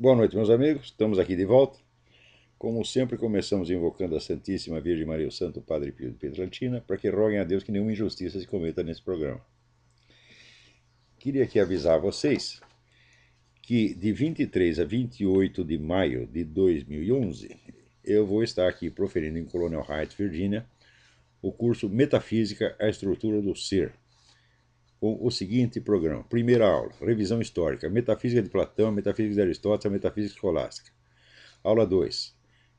Boa noite, meus amigos. Estamos aqui de volta. Como sempre, começamos invocando a Santíssima Virgem Maria, o Santo Padre Pio de Pietrelcina, para que roguem a Deus que nenhuma injustiça se cometa nesse programa. Queria aqui avisar a vocês que de 23 a 28 de maio de 2011, eu vou estar aqui proferindo em Colonial Heights, Virgínia, o curso Metafísica, a Estrutura do Ser, com o seguinte programa. Primeira aula, revisão histórica, metafísica de Platão, metafísica de Aristóteles, metafísica escolástica. Aula 2,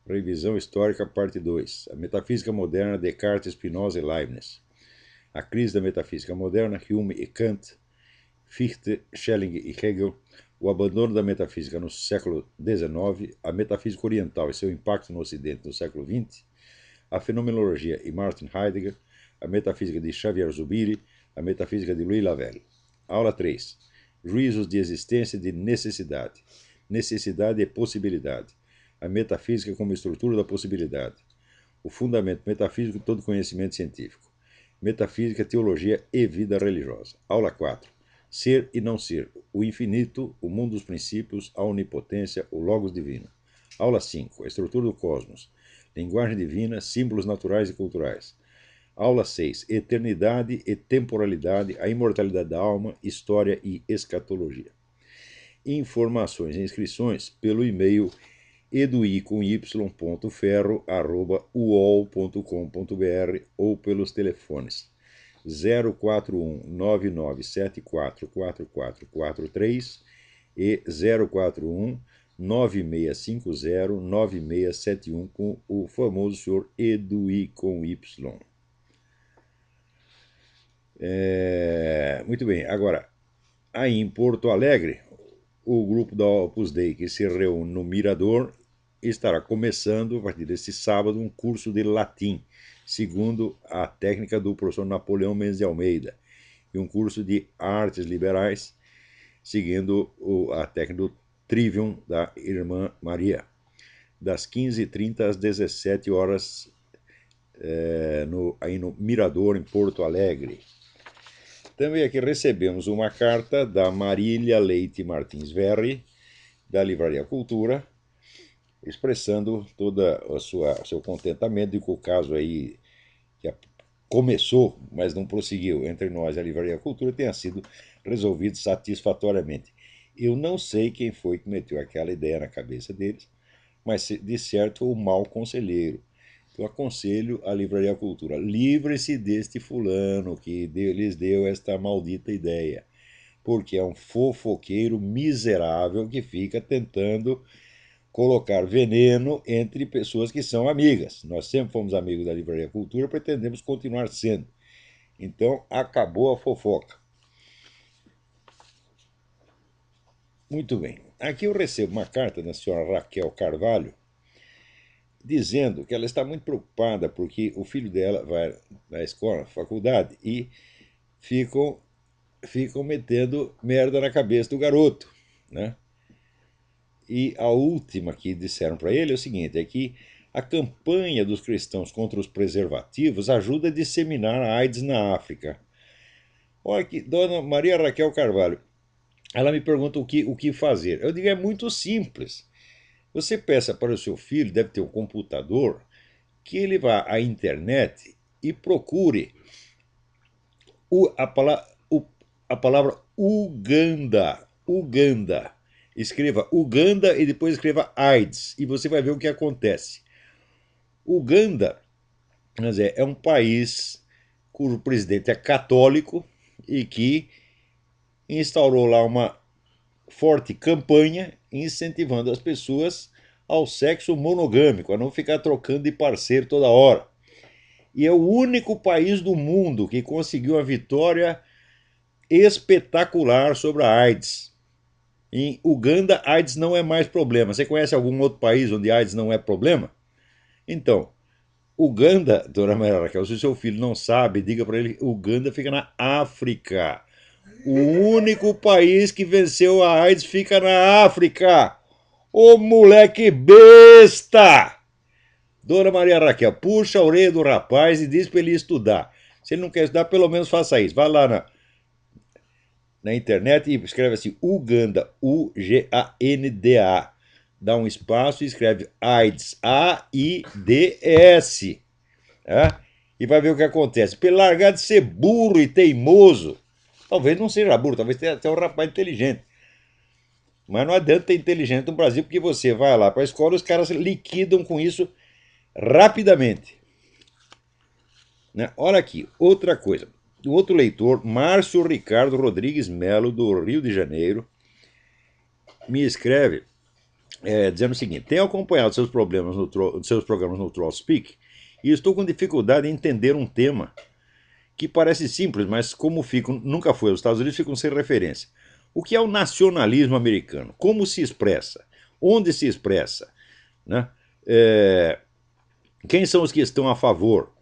revisão histórica, parte 2, a metafísica moderna, Descartes, Spinoza e Leibniz. A crise da metafísica moderna, Hume e Kant, Fichte, Schelling e Hegel, o abandono da metafísica no século XIX, a metafísica oriental e seu impacto no Ocidente no século XX, a fenomenologia e Martin Heidegger, a metafísica de Xavier Zubiri, a metafísica de Louis Lavelle. Aula 3. Juízos de existência e de necessidade. Necessidade e possibilidade. A metafísica como estrutura da possibilidade. O fundamento metafísico de todo conhecimento científico. Metafísica, teologia e vida religiosa. Aula 4. Ser e não ser. O infinito, o mundo dos princípios, a onipotência, o logos divino. Aula 5. A estrutura do cosmos. Linguagem divina, símbolos naturais e culturais. Aula 6. Eternidade e temporalidade, a imortalidade da alma, história e escatologia. Informações e inscrições pelo e-mail edui.ferro@uol.com.br ou pelos telefones 041 99744443 e 041 9650 9671 com o famoso senhor Edui com Y. Muito bem, agora, aí em Porto Alegre, o grupo da Opus Dei, que se reúne no Mirador, estará começando, a partir deste sábado, um curso de latim, segundo a técnica do professor Napoleão Mendes de Almeida, e um curso de artes liberais, seguindo a técnica do Trivium da Irmã Maria, das 15h30 às 17 horas, aí no Mirador, em Porto Alegre. Também aqui recebemos uma carta da Marília Leite Martins Verri, da Livraria Cultura, expressando todo o seu contentamento com o caso aí que começou, mas não prosseguiu entre nós e a Livraria Cultura, tenha sido resolvido satisfatoriamente. Eu não sei quem foi que meteu aquela ideia na cabeça deles, mas de certo o mau conselheiro. Eu aconselho a Livraria Cultura, livre-se deste fulano que lhes deu esta maldita ideia, porque é um fofoqueiro miserável que fica tentando colocar veneno entre pessoas que são amigas. Nós sempre fomos amigos da Livraria Cultura, pretendemos continuar sendo. Então, acabou a fofoca. Muito bem. Aqui eu recebo uma carta da senhora Raquel Carvalho, dizendo que ela está muito preocupada porque o filho dela vai na escola, na faculdade, e ficam metendo merda na cabeça do garoto, né? E a última que disseram para ele é o seguinte, é que a campanha dos cristãos contra os preservativos ajuda a disseminar a AIDS na África. Olha que dona Maria Raquel Carvalho, ela me pergunta o que fazer. Eu digo, é muito simples. Você peça para o seu filho, deve ter um computador, que ele vá à internet e procure a palavra Uganda. Uganda. Escreva Uganda e depois escreva AIDS. E você vai ver o que acontece. Uganda, quer dizer, é um país cujo presidente é católico e que instaurou lá uma forte campanha incentivando as pessoas ao sexo monogâmico, a não ficar trocando de parceiro toda hora. E é o único país do mundo que conseguiu uma vitória espetacular sobre a AIDS. Em Uganda, AIDS não é mais problema. Você conhece algum outro país onde AIDS não é problema? Então, Uganda, dona Maria Raquel, se o seu filho não sabe, diga para ele, Uganda fica na África. O único país que venceu a AIDS fica na África. Ô moleque besta! Dona Maria Raquel, puxa a orelha do rapaz e diz para ele estudar. Se ele não quer estudar, pelo menos faça isso. Vai lá na internet e escreve assim, Uganda, U-G-A-N-D-A. Dá um espaço e escreve AIDS, A-I-D-S. Tá? E vai ver o que acontece. Pelo largar de ser burro e teimoso, talvez não seja burro, talvez tenha até um rapaz inteligente. Mas não adianta ter inteligente no Brasil, porque você vai lá para a escola e os caras liquidam com isso rapidamente. Né? Olha aqui, outra coisa. O outro leitor, Márcio Ricardo Rodrigues Melo, do Rio de Janeiro, me escreve dizendo o seguinte: tenho acompanhado seus programas no TrollSpeak e estou com dificuldade em entender um tema que parece simples, mas como nunca foi aos Estados Unidos, ficam sem referência. O que é o nacionalismo americano? Como se expressa? Onde se expressa? Né? Quem são os que estão a favor?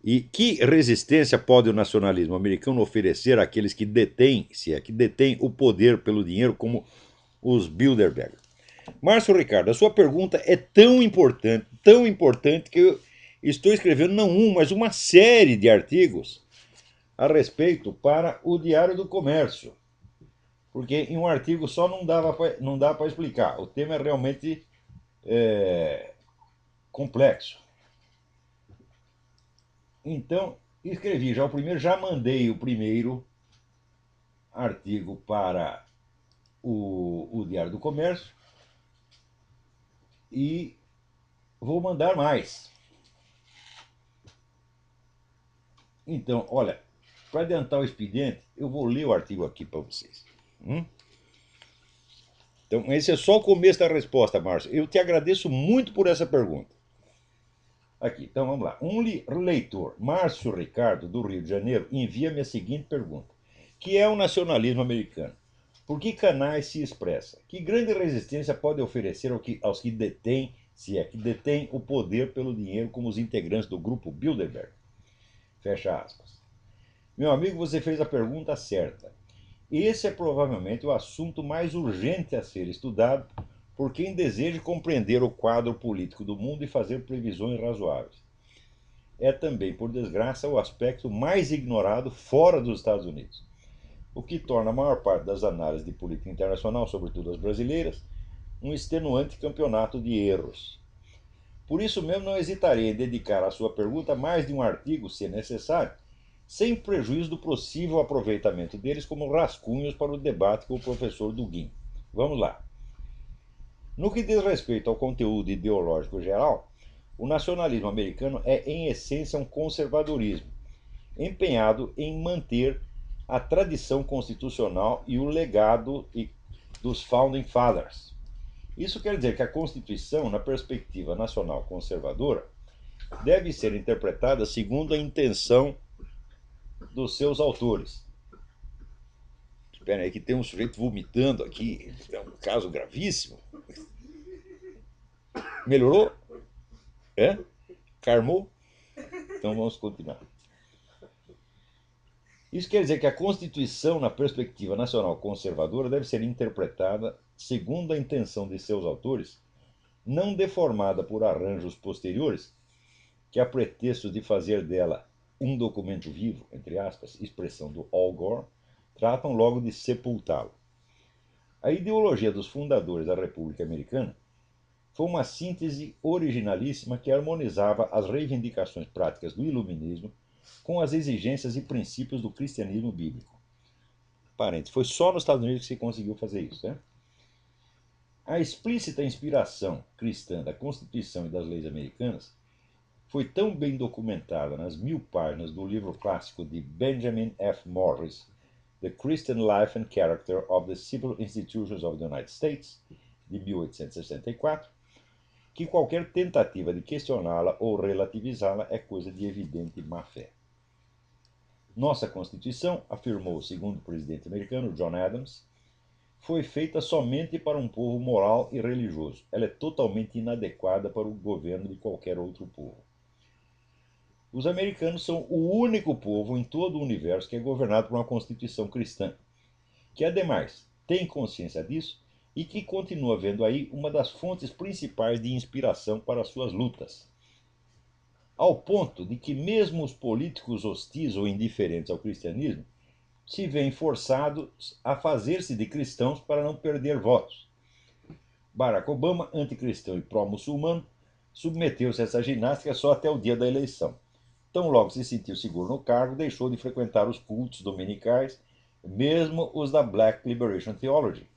E que resistência pode o nacionalismo americano oferecer àqueles que detêm, se é que detêm, o poder pelo dinheiro, como os Bilderberg? Márcio Ricardo, a sua pergunta é tão importante que eu estou escrevendo não um, mas uma série de artigos a respeito para o Diário do Comércio. Porque em um artigo só não dá para explicar. O tema é realmente complexo. Então, escrevi já o primeiro, já mandei o primeiro artigo para o Diário do Comércio e vou mandar mais. Então, olha, para adiantar o expediente, eu vou ler o artigo aqui para vocês. Então, esse é só o começo da resposta, Márcio. Eu te agradeço muito por essa pergunta. Aqui, então vamos lá. Um leitor, Márcio Ricardo, do Rio de Janeiro, envia-me a seguinte pergunta: que é o nacionalismo americano? Por que canais se expressa? Que grande resistência pode oferecer aos que detêm, se é que detêm, o poder pelo dinheiro, como os integrantes do grupo Bilderberg? Fecha aspas. Meu amigo, você fez a pergunta certa. Esse é provavelmente o assunto mais urgente a ser estudado por quem deseja compreender o quadro político do mundo e fazer previsões razoáveis. É também, por desgraça, o aspecto mais ignorado fora dos Estados Unidos, o que torna a maior parte das análises de política internacional, sobretudo as brasileiras, um extenuante campeonato de erros. Por isso mesmo não hesitarei em dedicar à sua pergunta mais de um artigo, se necessário, sem prejuízo do possível aproveitamento deles como rascunhos para o debate com o professor Dugin. Vamos lá. No que diz respeito ao conteúdo ideológico geral, o nacionalismo americano é, em essência, um conservadorismo, empenhado em manter a tradição constitucional e o legado dos Founding Fathers. Isso quer dizer que a Constituição, na perspectiva nacional conservadora, deve ser interpretada segundo a intenção dos seus autores. Espera aí que tem um sujeito vomitando aqui, é um caso gravíssimo. Melhorou? É? Carmou? Então vamos continuar. Isso quer dizer que a Constituição, na perspectiva nacional conservadora, deve ser interpretada segundo a intenção de seus autores, não deformada por arranjos posteriores, que a pretexto de fazer dela um documento vivo, entre aspas, expressão do Al Gore, tratam logo de sepultá-lo. A ideologia dos fundadores da República Americana foi uma síntese originalíssima que harmonizava as reivindicações práticas do iluminismo com as exigências e princípios do cristianismo bíblico. Parênteses, foi só nos Estados Unidos que se conseguiu fazer isso. Né? A explícita inspiração cristã da Constituição e das leis americanas foi tão bem documentada nas 1000 páginas do livro clássico de Benjamin F. Morris, The Christian Life and Character of the Civil Institutions of the United States, de 1864, que qualquer tentativa de questioná-la ou relativizá-la é coisa de evidente má-fé. Nossa Constituição, afirmou o segundo presidente americano, John Adams, foi feita somente para um povo moral e religioso. Ela é totalmente inadequada para o governo de qualquer outro povo. Os americanos são o único povo em todo o universo que é governado por uma Constituição cristã, que, ademais, tem consciência disso e que continua vendo aí uma das fontes principais de inspiração para suas lutas. Ao ponto de que mesmo os políticos hostis ou indiferentes ao cristianismo se veem forçados a fazer-se de cristãos para não perder votos. Barack Obama, anticristão e pró-muçulmano, submeteu-se a essa ginástica só até o dia da eleição. Tão logo se sentiu seguro no cargo, deixou de frequentar os cultos dominicais, mesmo os da Black Liberation Theology.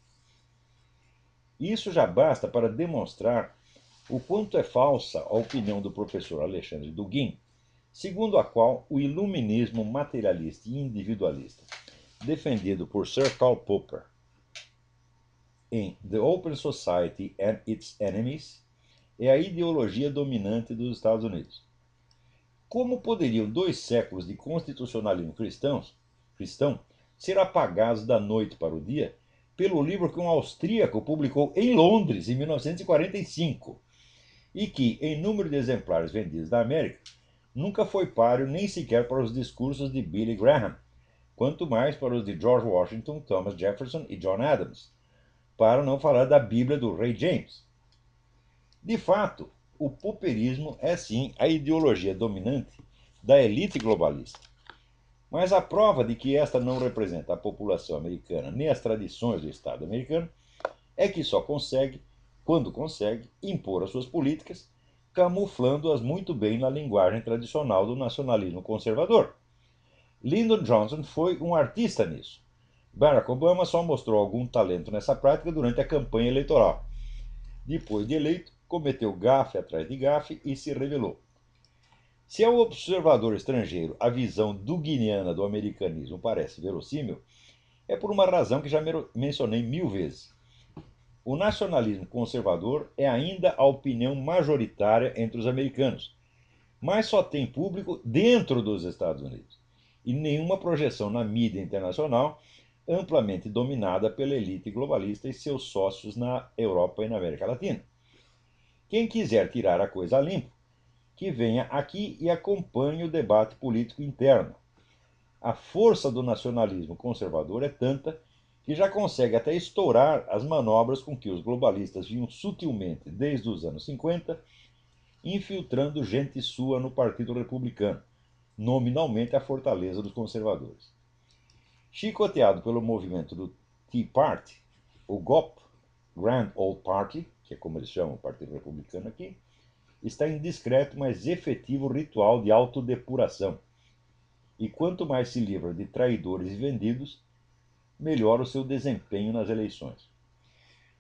Isso já basta para demonstrar o quanto é falsa a opinião do professor Alexandre Dugin, segundo a qual o iluminismo materialista e individualista, defendido por Sir Karl Popper em The Open Society and Its Enemies, é a ideologia dominante dos Estados Unidos. Como poderiam 2 séculos de constitucionalismo cristão ser apagados da noite para o dia pelo livro que um austríaco publicou em Londres em 1945 e que, em número de exemplares vendidos na América, nunca foi páreo nem sequer para os discursos de Billy Graham, quanto mais para os de George Washington, Thomas Jefferson e John Adams, para não falar da Bíblia do Rei James. De fato, o popperismo é sim a ideologia dominante da elite globalista. Mas a prova de que esta não representa a população americana nem as tradições do Estado americano é que só consegue, quando consegue, impor as suas políticas, camuflando-as muito bem na linguagem tradicional do nacionalismo conservador. Lyndon Johnson foi um artista nisso. Barack Obama só mostrou algum talento nessa prática durante a campanha eleitoral. Depois de eleito, cometeu gafe atrás de gafe e se revelou. Se ao observador estrangeiro a visão duginiana do americanismo parece verossímil, é por uma razão que já mencionei 1000 vezes. O nacionalismo conservador é ainda a opinião majoritária entre os americanos, mas só tem público dentro dos Estados Unidos, e nenhuma projeção na mídia internacional amplamente dominada pela elite globalista e seus sócios na Europa e na América Latina. Quem quiser tirar a coisa a limpo, que venha aqui e acompanhe o debate político interno. A força do nacionalismo conservador é tanta que já consegue até estourar as manobras com que os globalistas vinham sutilmente, desde os anos 50, infiltrando gente sua no Partido Republicano, nominalmente a fortaleza dos conservadores. Chicoteado pelo movimento do Tea Party, o GOP, Grand Old Party, que é como eles chamam o Partido Republicano aqui, está em discreto, mas efetivo ritual de autodepuração. E quanto mais se livra de traidores e vendidos, melhor o seu desempenho nas eleições.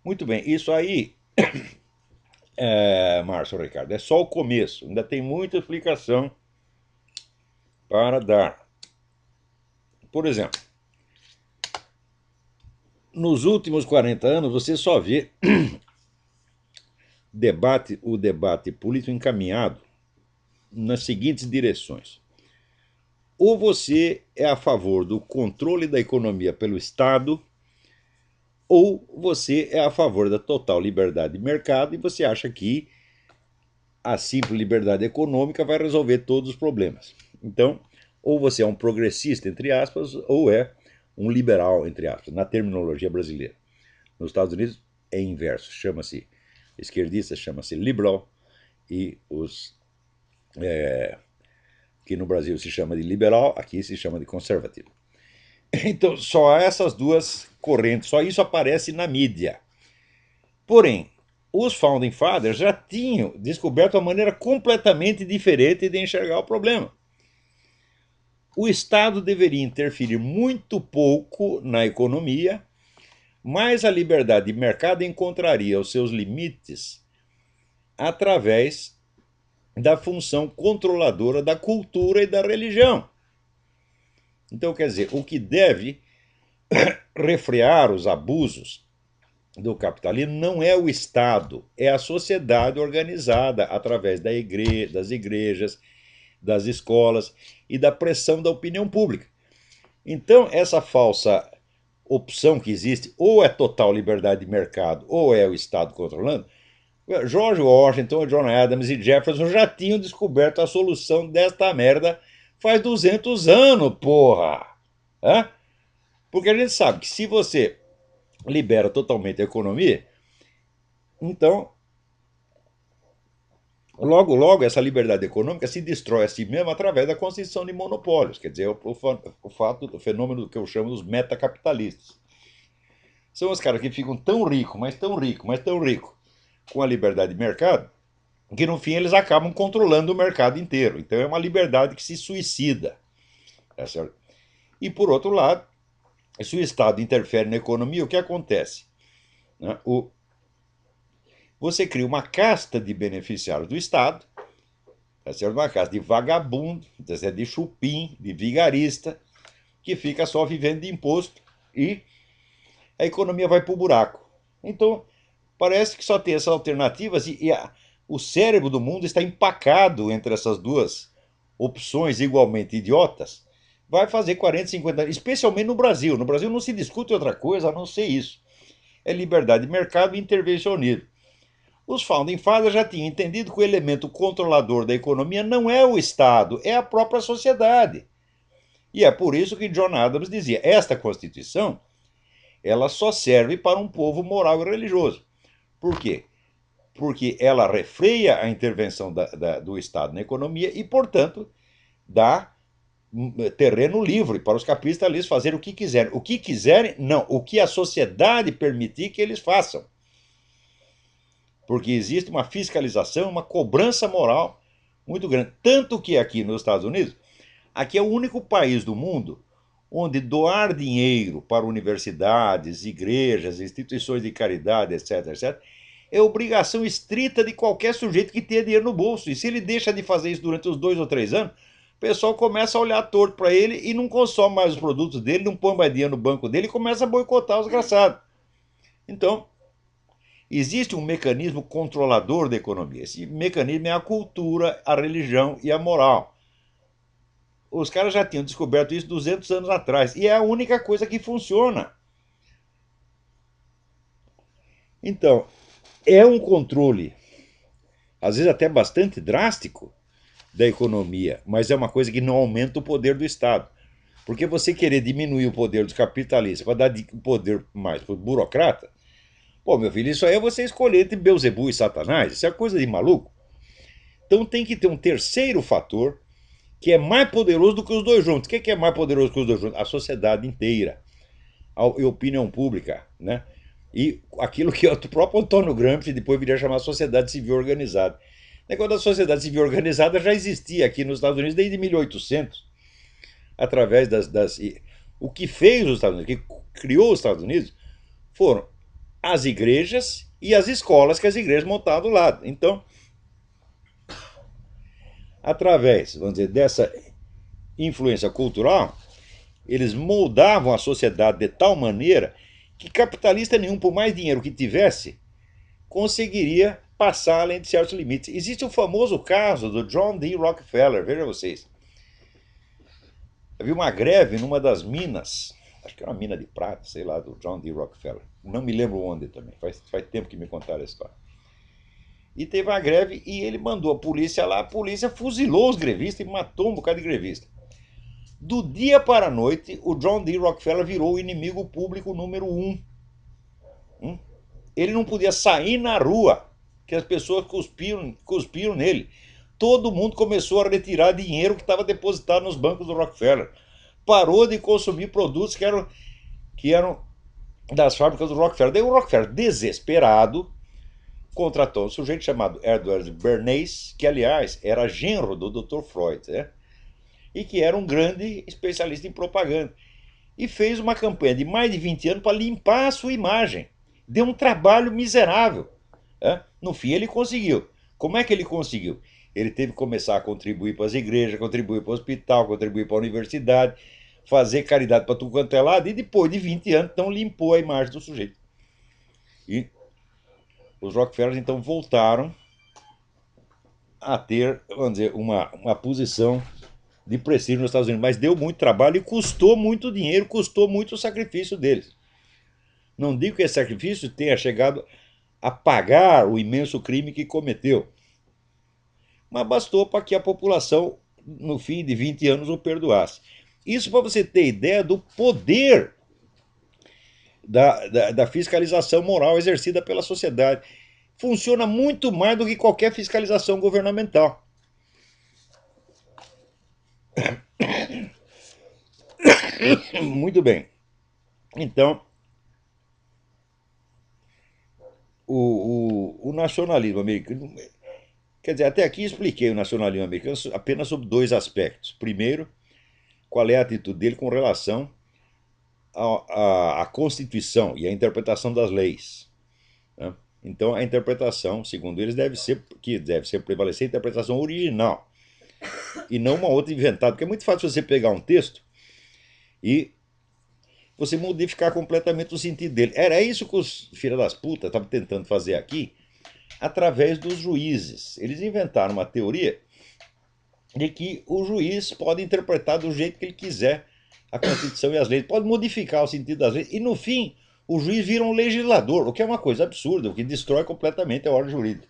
Muito bem, isso aí, Márcio Ricardo, é só o começo. Ainda tem muita explicação para dar. Por exemplo, nos últimos 40 anos, você só vê o debate político encaminhado nas seguintes direções. Ou você é a favor do controle da economia pelo Estado, ou você é a favor da total liberdade de mercado e você acha que a simples liberdade econômica vai resolver todos os problemas. Então, ou você é um progressista, entre aspas, ou é um liberal, entre aspas, na terminologia brasileira. Nos Estados Unidos é inverso, chama-se esquerdista, chama-se liberal, e os que no Brasil se chama de liberal, aqui se chama de conservativo. Então, só há essas duas correntes, só isso aparece na mídia. Porém, os Founding Fathers já tinham descoberto uma maneira completamente diferente de enxergar o problema. O Estado deveria interferir muito pouco na economia, mas a liberdade de mercado encontraria os seus limites através da função controladora da cultura e da religião. Então, quer dizer, o que deve refrear os abusos do capitalismo não é o Estado, é a sociedade organizada através das igrejas, das escolas e da pressão da opinião pública. Então, essa falsa opção que existe, ou é total liberdade de mercado, ou é o Estado controlando, George Washington, John Adams e Jefferson já tinham descoberto a solução desta merda faz 200 anos, porra! Hã? Porque a gente sabe que se você libera totalmente a economia, então Logo, logo, essa liberdade econômica se destrói a si mesma através da constituição de monopólios, quer dizer, o fenômeno que eu chamo dos metacapitalistas. São os caras que ficam tão ricos, mas tão ricos, mas tão ricos, com a liberdade de mercado, que no fim eles acabam controlando o mercado inteiro. Então é uma liberdade que se suicida. Tá certo? E por outro lado, se o Estado interfere na economia, o que acontece? Né? Você cria uma casta de beneficiários do Estado, tá certo? Uma casta de vagabundo, de chupim, de vigarista, que fica só vivendo de imposto e a economia vai para o buraco. Então, parece que só tem essas alternativas o cérebro do mundo está empacado entre essas duas opções igualmente idiotas. Vai fazer 40, 50 anos, especialmente no Brasil. No Brasil não se discute outra coisa a não ser isso. É liberdade de mercado e intervencionismo. Os Founding Fathers já tinham entendido que o elemento controlador da economia não é o Estado, é a própria sociedade. E é por isso que John Adams dizia: esta Constituição ela só serve para um povo moral e religioso. Por quê? Porque ela refreia a intervenção do Estado na economia e, portanto, dá terreno livre para os capitalistas fazerem o que quiserem. O que quiserem, não. O que a sociedade permitir que eles façam. Porque existe uma fiscalização, uma cobrança moral muito grande. Tanto que aqui nos Estados Unidos, aqui é o único país do mundo onde doar dinheiro para universidades, igrejas, instituições de caridade, etc., etc., é obrigação estrita de qualquer sujeito que tenha dinheiro no bolso. E se ele deixa de fazer isso durante os 2 ou 3 anos, o pessoal começa a olhar torto para ele e não consome mais os produtos dele, não põe mais dinheiro no banco dele e começa a boicotar os desgraçado. Então, existe um mecanismo controlador da economia. Esse mecanismo é a cultura, a religião e a moral. Os caras já tinham descoberto isso 200 anos atrás. E é a única coisa que funciona. Então, é um controle, às vezes até bastante drástico, da economia, mas é uma coisa que não aumenta o poder do Estado. Porque você querer diminuir o poder dos capitalistas para dar poder mais para o burocrata, pô, meu filho, isso aí é você escolher entre Beelzebub e Satanás, isso é coisa de maluco. Então tem que ter um terceiro fator que é mais poderoso do que os dois juntos. O que é mais poderoso que os dois juntos? A sociedade inteira, a opinião pública, né? E aquilo que o próprio Antônio Gramsci depois viria a chamar sociedade civil organizada. O negócio da sociedade civil organizada já existia aqui nos Estados Unidos desde 1800, através o que fez os Estados Unidos, o que criou os Estados Unidos, foram as igrejas e as escolas que as igrejas montavam do lado. Então, através, vamos dizer, dessa influência cultural, eles moldavam a sociedade de tal maneira que capitalista nenhum, por mais dinheiro que tivesse, conseguiria passar além de certos limites. Existe o famoso caso do John D. Rockefeller, vejam vocês. Havia uma greve numa das minas, acho que era uma mina de prata, sei lá, do John D. Rockefeller. Não me lembro onde também, faz tempo que me contaram a história. E teve uma greve e ele mandou a polícia lá, a polícia fuzilou os grevistas e matou um bocado de grevista. Do dia para a noite, o John D. Rockefeller virou o inimigo público número 1. Ele não podia sair na rua, que as pessoas cuspiram nele. Todo mundo começou a retirar dinheiro que estava depositado nos bancos do Rockefeller. Parou de consumir produtos que eram das fábricas do Rockefeller. Daí o Rockefeller, desesperado, contratou um sujeito chamado Edward Bernays, que aliás era genro do Dr. Freud, né? E que era um grande especialista em propaganda. E fez uma campanha de mais de 20 anos para limpar a sua imagem. Deu um trabalho miserável. Né? No fim ele conseguiu. Como é que ele conseguiu? Ele teve que começar a contribuir para as igrejas, contribuir para o hospital, contribuir para a universidade, fazer caridade para tudo quanto é lado, e depois de 20 anos, então limpou a imagem do sujeito. E os Rockefellers então voltaram a ter, vamos dizer, uma posição de prestígio nos Estados Unidos, mas deu muito trabalho e custou muito dinheiro, custou muito o sacrifício deles. Não digo que esse sacrifício tenha chegado a pagar o imenso crime que cometeu, mas bastou para que a população, no fim de 20 anos, o perdoasse. Isso para você ter ideia do poder da fiscalização moral exercida pela sociedade. funciona muito mais do que qualquer fiscalização governamental. Muito bem. Então, o nacionalismo americano. Quer dizer, até aqui expliquei o nacionalismo americano apenas sobre dois aspectos. Primeiro, qual é a atitude dele com relação à Constituição e à interpretação das leis. Né? Então, a interpretação, segundo eles, deve ser prevalecer a interpretação original e não uma outra inventada. Porque é muito fácil você pegar um texto e você modificar completamente o sentido dele. Era isso que os filhos das putas estavam tentando fazer aqui através dos juízes. Eles inventaram uma teoria de que o juiz pode interpretar do jeito que ele quiser a Constituição e as leis, pode modificar o sentido das leis, e no fim o juiz vira um legislador, o que é uma coisa absurda, o que destrói completamente a ordem jurídica.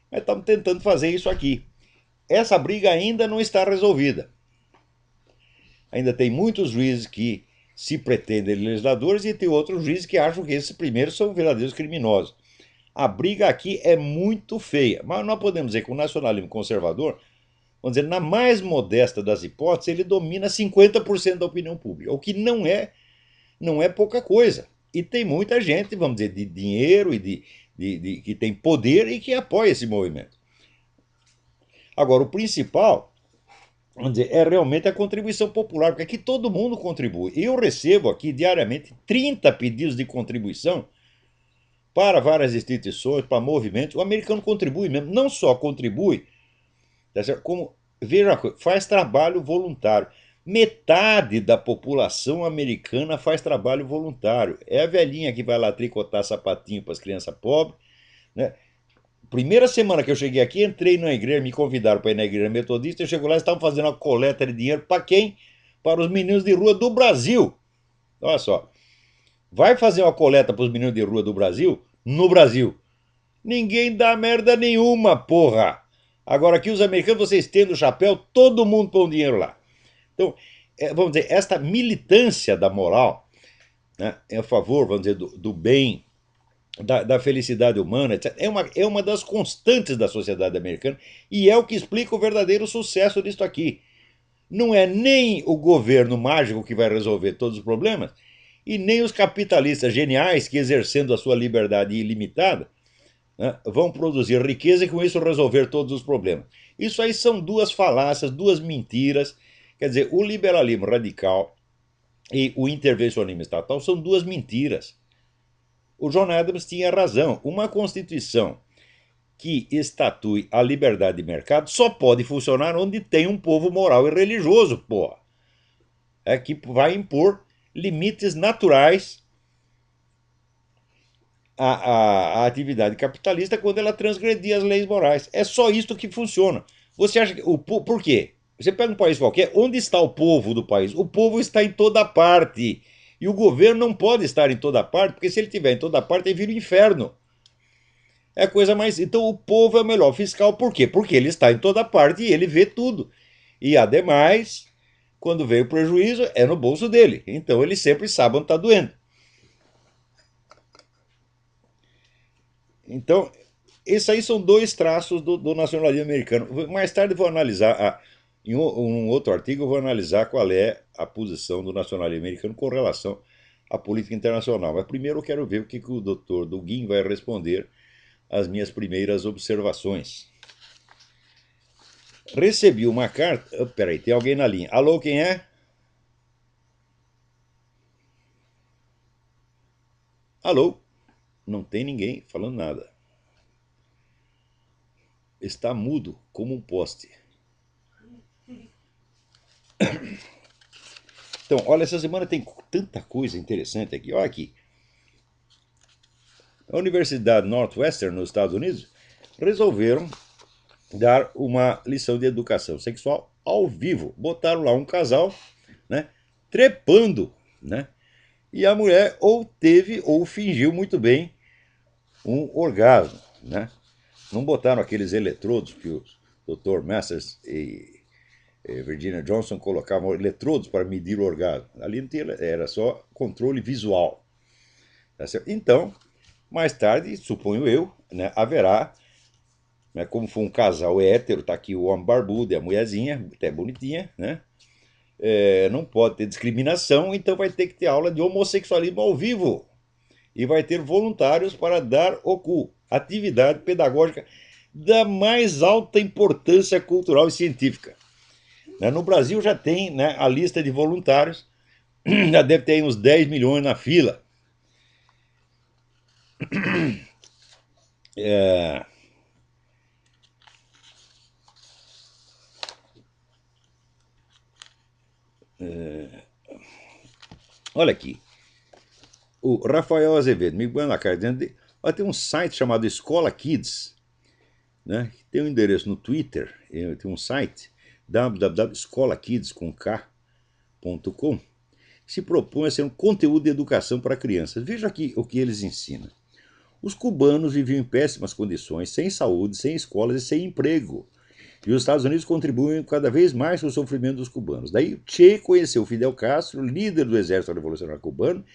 Mas estamos tentando fazer isso aqui. Essa briga ainda não está resolvida. Ainda tem muitos juízes que se pretendem legisladores e tem outros juízes que acham que esses primeiros são verdadeiros criminosos. A briga aqui é muito feia, mas nós podemos dizer que o nacionalismo conservador, vamos dizer, na mais modesta das hipóteses, ele domina 50% da opinião pública, o que não é pouca coisa. E tem muita gente, vamos dizer, de dinheiro e que tem poder e que apoia esse movimento. Agora, o principal, vamos dizer, é realmente a contribuição popular, porque aqui todo mundo contribui. Eu recebo aqui diariamente 30 pedidos de contribuição para várias instituições, para movimentos. O americano contribui mesmo, não só contribui, como, veja, faz trabalho voluntário. Metade da população americana faz trabalho voluntário. É a velhinha que vai lá tricotar sapatinho para as crianças pobres. Né? Primeira semana que eu cheguei aqui, entrei na igreja, me convidaram para ir na igreja metodista. Eu chego lá e estavam fazendo uma coleta de dinheiro para quem? Para os meninos de rua do Brasil. Olha só. Vai fazer uma coleta para os meninos de rua do Brasil? No Brasil. Ninguém dá merda nenhuma, porra. Agora aqui os americanos, vocês tendo o chapéu, todo mundo põe dinheiro lá. Então, vamos dizer, esta militância da moral, né, em favor, vamos dizer, do bem, da felicidade humana, etc., é uma das constantes da sociedade americana e é o que explica o verdadeiro sucesso disso aqui. Não é nem o governo mágico que vai resolver todos os problemas e nem os capitalistas geniais que, exercendo a sua liberdade ilimitada, né, vão produzir riqueza e com isso resolver todos os problemas. Isso aí são duas falácias, duas mentiras. Quer dizer, o liberalismo radical e o intervencionismo estatal são duas mentiras. O John Adams tinha razão. Uma Constituição que estatue a liberdade de mercado só pode funcionar onde tem um povo moral e religioso, porra. É que vai impor limites naturais à atividade capitalista quando ela transgredir as leis morais. É só isso que funciona. Você acha que. Por quê? Você pega um país qualquer, onde está o povo do país? O povo está em toda parte. E o governo não pode estar em toda parte, porque se ele estiver em toda parte, ele vira o inferno. É a coisa mais. Então o povo é o melhor fiscal. Por quê? Porque ele está em toda parte e ele vê tudo. E ademais, quando vem o prejuízo, é no bolso dele. Então ele sempre sabe onde está doendo. Então, esses aí são dois traços do nacionalismo americano. Mais tarde eu vou analisar, em um outro artigo, eu vou analisar qual é a posição do nacionalismo americano com relação à política internacional. Mas primeiro eu quero ver o que o Dr. Dugin vai responder às minhas primeiras observações. Recebi uma carta. Oh, peraí, tem alguém na linha. Alô, quem é? Alô? Não tem ninguém falando nada. Está mudo como um poste. Então, olha, essa semana tem tanta coisa interessante aqui. Olha aqui. A Universidade Northwestern, nos Estados Unidos, resolveram dar uma lição de educação sexual ao vivo. Botaram lá um casal, né, trepando, né? E a mulher ou teve ou fingiu muito bem um orgasmo, né? Não botaram aqueles eletrodos que o Dr. Masters e Virginia Johnson colocavam eletrodos para medir o orgasmo. Ali não tinha, era só controle visual. Tá certo? Então, Mais tarde, suponho eu, né, haverá, né, como foi um casal hétero, tá aqui o homem barbudo e a mulherzinha, até bonitinha, né? Não pode ter discriminação, então vai ter que ter aula de homossexualismo ao vivo. E vai ter voluntários para dar o cu. Atividade pedagógica da mais alta importância cultural e científica. No Brasil já tem, né, a lista de voluntários, já deve ter uns 10 milhões na fila. É, olha aqui, o Rafael Azevedo me manda na cara dizendo: tem um site chamado Escola Kids, né? Tem um endereço no Twitter, tem um site www.escolakids.com, que se propõe a ser um conteúdo de educação para crianças. Veja aqui o que eles ensinam. Os cubanos viviam em péssimas condições, sem saúde, sem escolas e sem emprego. E os Estados Unidos contribuem cada vez mais com o sofrimento dos cubanos. Daí Che conheceu Fidel Castro, líder do exército revolucionário cubano,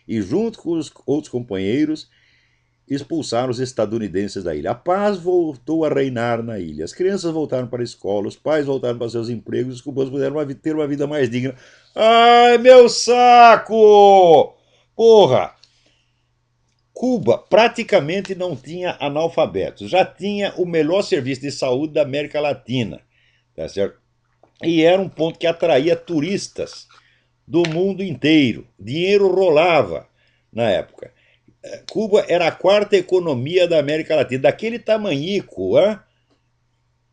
e junto com os outros companheiros expulsaram os estadunidenses da ilha. A paz voltou a reinar na ilha. As crianças voltaram para a escola, os pais voltaram para seus empregos, os cubanos puderam ter uma vida mais digna. Ai, meu saco! Porra! Cuba praticamente não tinha analfabetos, já tinha o melhor serviço de saúde da América Latina, tá certo? E era um ponto que atraía turistas do mundo inteiro. Dinheiro rolava na época. Cuba era a quarta economia da América Latina, daquele tamanhico,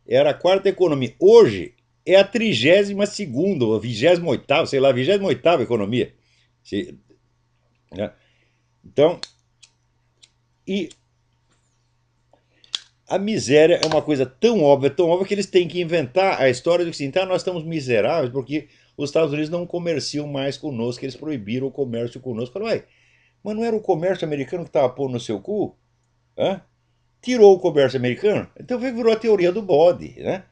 era a quarta economia. Hoje é a 32ª, ou 28ª, sei lá, 28ª economia. Então, e a miséria é uma coisa tão óbvia que eles têm que inventar a história de que, assim, tá, nós estamos miseráveis porque os Estados Unidos não comerciam mais conosco, eles proibiram o comércio conosco. Falaram, uai, mas não era o comércio americano que estava pondo no seu cu? Hã? Tirou o comércio americano? Então virou a teoria do bode, né?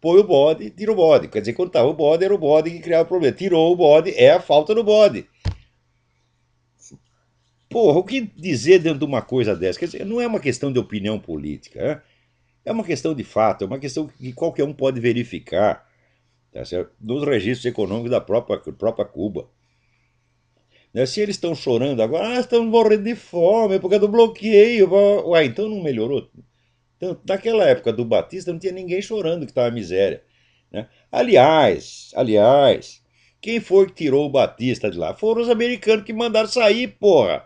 Põe o bode, tira o bode. Quer dizer, quando estava o bode, era o bode que criava o problema. Tirou o bode, é a falta do bode. Porra, o que dizer dentro de uma coisa dessa? Quer dizer, não é uma questão de opinião política, né? É uma questão de fato, é uma questão que qualquer um pode verificar, tá certo? Nos registros econômicos da própria Cuba. Né? Se eles estão chorando agora, estamos morrendo de fome por causa do bloqueio. Uai, então não melhorou? Então, naquela época do Batista não tinha ninguém chorando que estava miséria. Né? Aliás, quem foi que tirou o Batista de lá? Foram os americanos que mandaram sair, porra.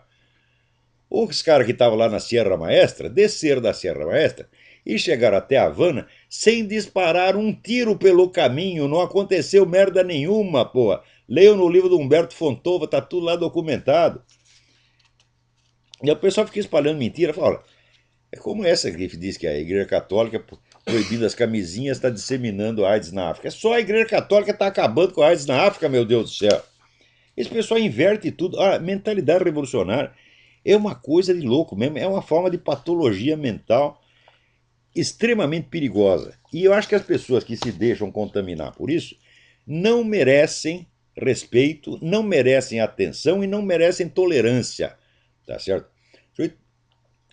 Os caras que estavam lá na Sierra Maestra desceram da Sierra Maestra e chegaram até a Havana sem disparar um tiro pelo caminho. Não aconteceu merda nenhuma, porra. Leiam no livro do Humberto Fontova, tá tudo lá documentado. E o pessoal fica espalhando mentira. Fala, olha, é como essa que diz que a Igreja Católica, proibindo as camisinhas, está disseminando AIDS na África. É só a Igreja Católica está acabando com a AIDS na África, meu Deus do céu. Esse pessoal inverte tudo. A mentalidade revolucionária é uma coisa de louco mesmo. É uma forma de patologia mental extremamente perigosa. E eu acho que as pessoas que se deixam contaminar por isso não merecem respeito, não merecem atenção e não merecem tolerância. Tá certo? Se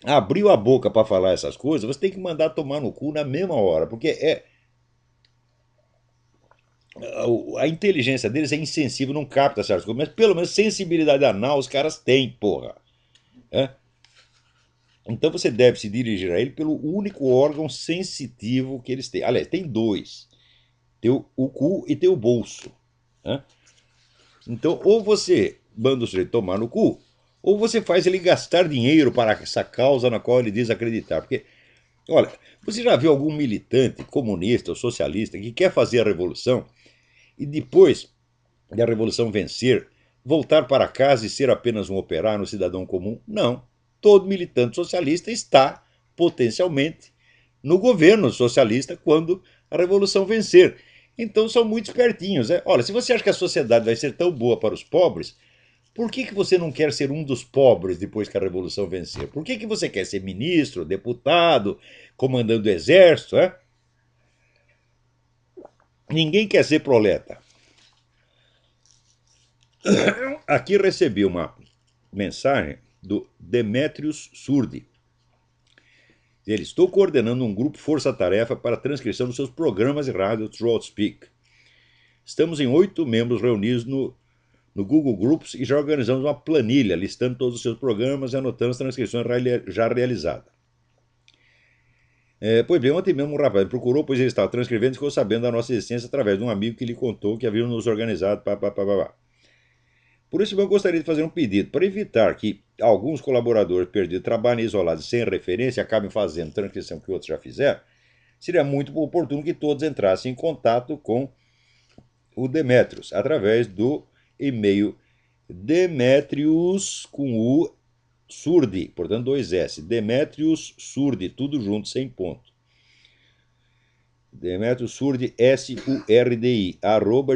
abriu a boca para falar essas coisas, você tem que mandar tomar no cu na mesma hora, porque a inteligência deles é insensível, não capta certas coisas, mas pelo menos sensibilidade anal os caras têm, porra. É? Então você deve se dirigir a ele pelo único órgão sensitivo que eles têm. Aliás, tem dois: tem o cu e tem o bolso. Né? Então, ou você manda o sujeito tomar no cu, ou você faz ele gastar dinheiro para essa causa na qual ele diz acreditar. Porque, olha, você já viu algum militante comunista ou socialista que quer fazer a revolução e depois da revolução vencer, voltar para casa e ser apenas um operário, um cidadão comum? Não. Todo militante socialista está potencialmente no governo socialista quando a revolução vencer. Então são muito espertinhos. Olha, se você acha que a sociedade vai ser tão boa para os pobres, por que você não quer ser um dos pobres depois que a revolução vencer? Por que você quer ser ministro, deputado, comandando o exército? Ninguém quer ser proleta. Aqui recebi uma mensagem do Demetrius Surdi. Ele: estou coordenando um grupo força-tarefa para a transcrição dos seus programas de rádio ThroatSpeak. Estamos em 8 membros reunidos no Google Groups e já organizamos uma planilha listando todos os seus programas e anotando as transcrições já realizadas. Pois bem, ontem mesmo um rapaz me procurou, pois ele estava transcrevendo e ficou sabendo da nossa existência através de um amigo que lhe contou que havíamos nos organizado. Por isso, eu gostaria de fazer um pedido para evitar que alguns colaboradores perdidos trabalhem isolados sem referência e acabem fazendo transcrição que outros já fizeram. Seria muito oportuno que todos entrassem em contato com o Demetrius através do e-mail Demetrius com U Surdi, portanto 2 S, Demetrius Surdi, tudo junto, sem ponto. Demetrius Surdi, S-U-R-D-I,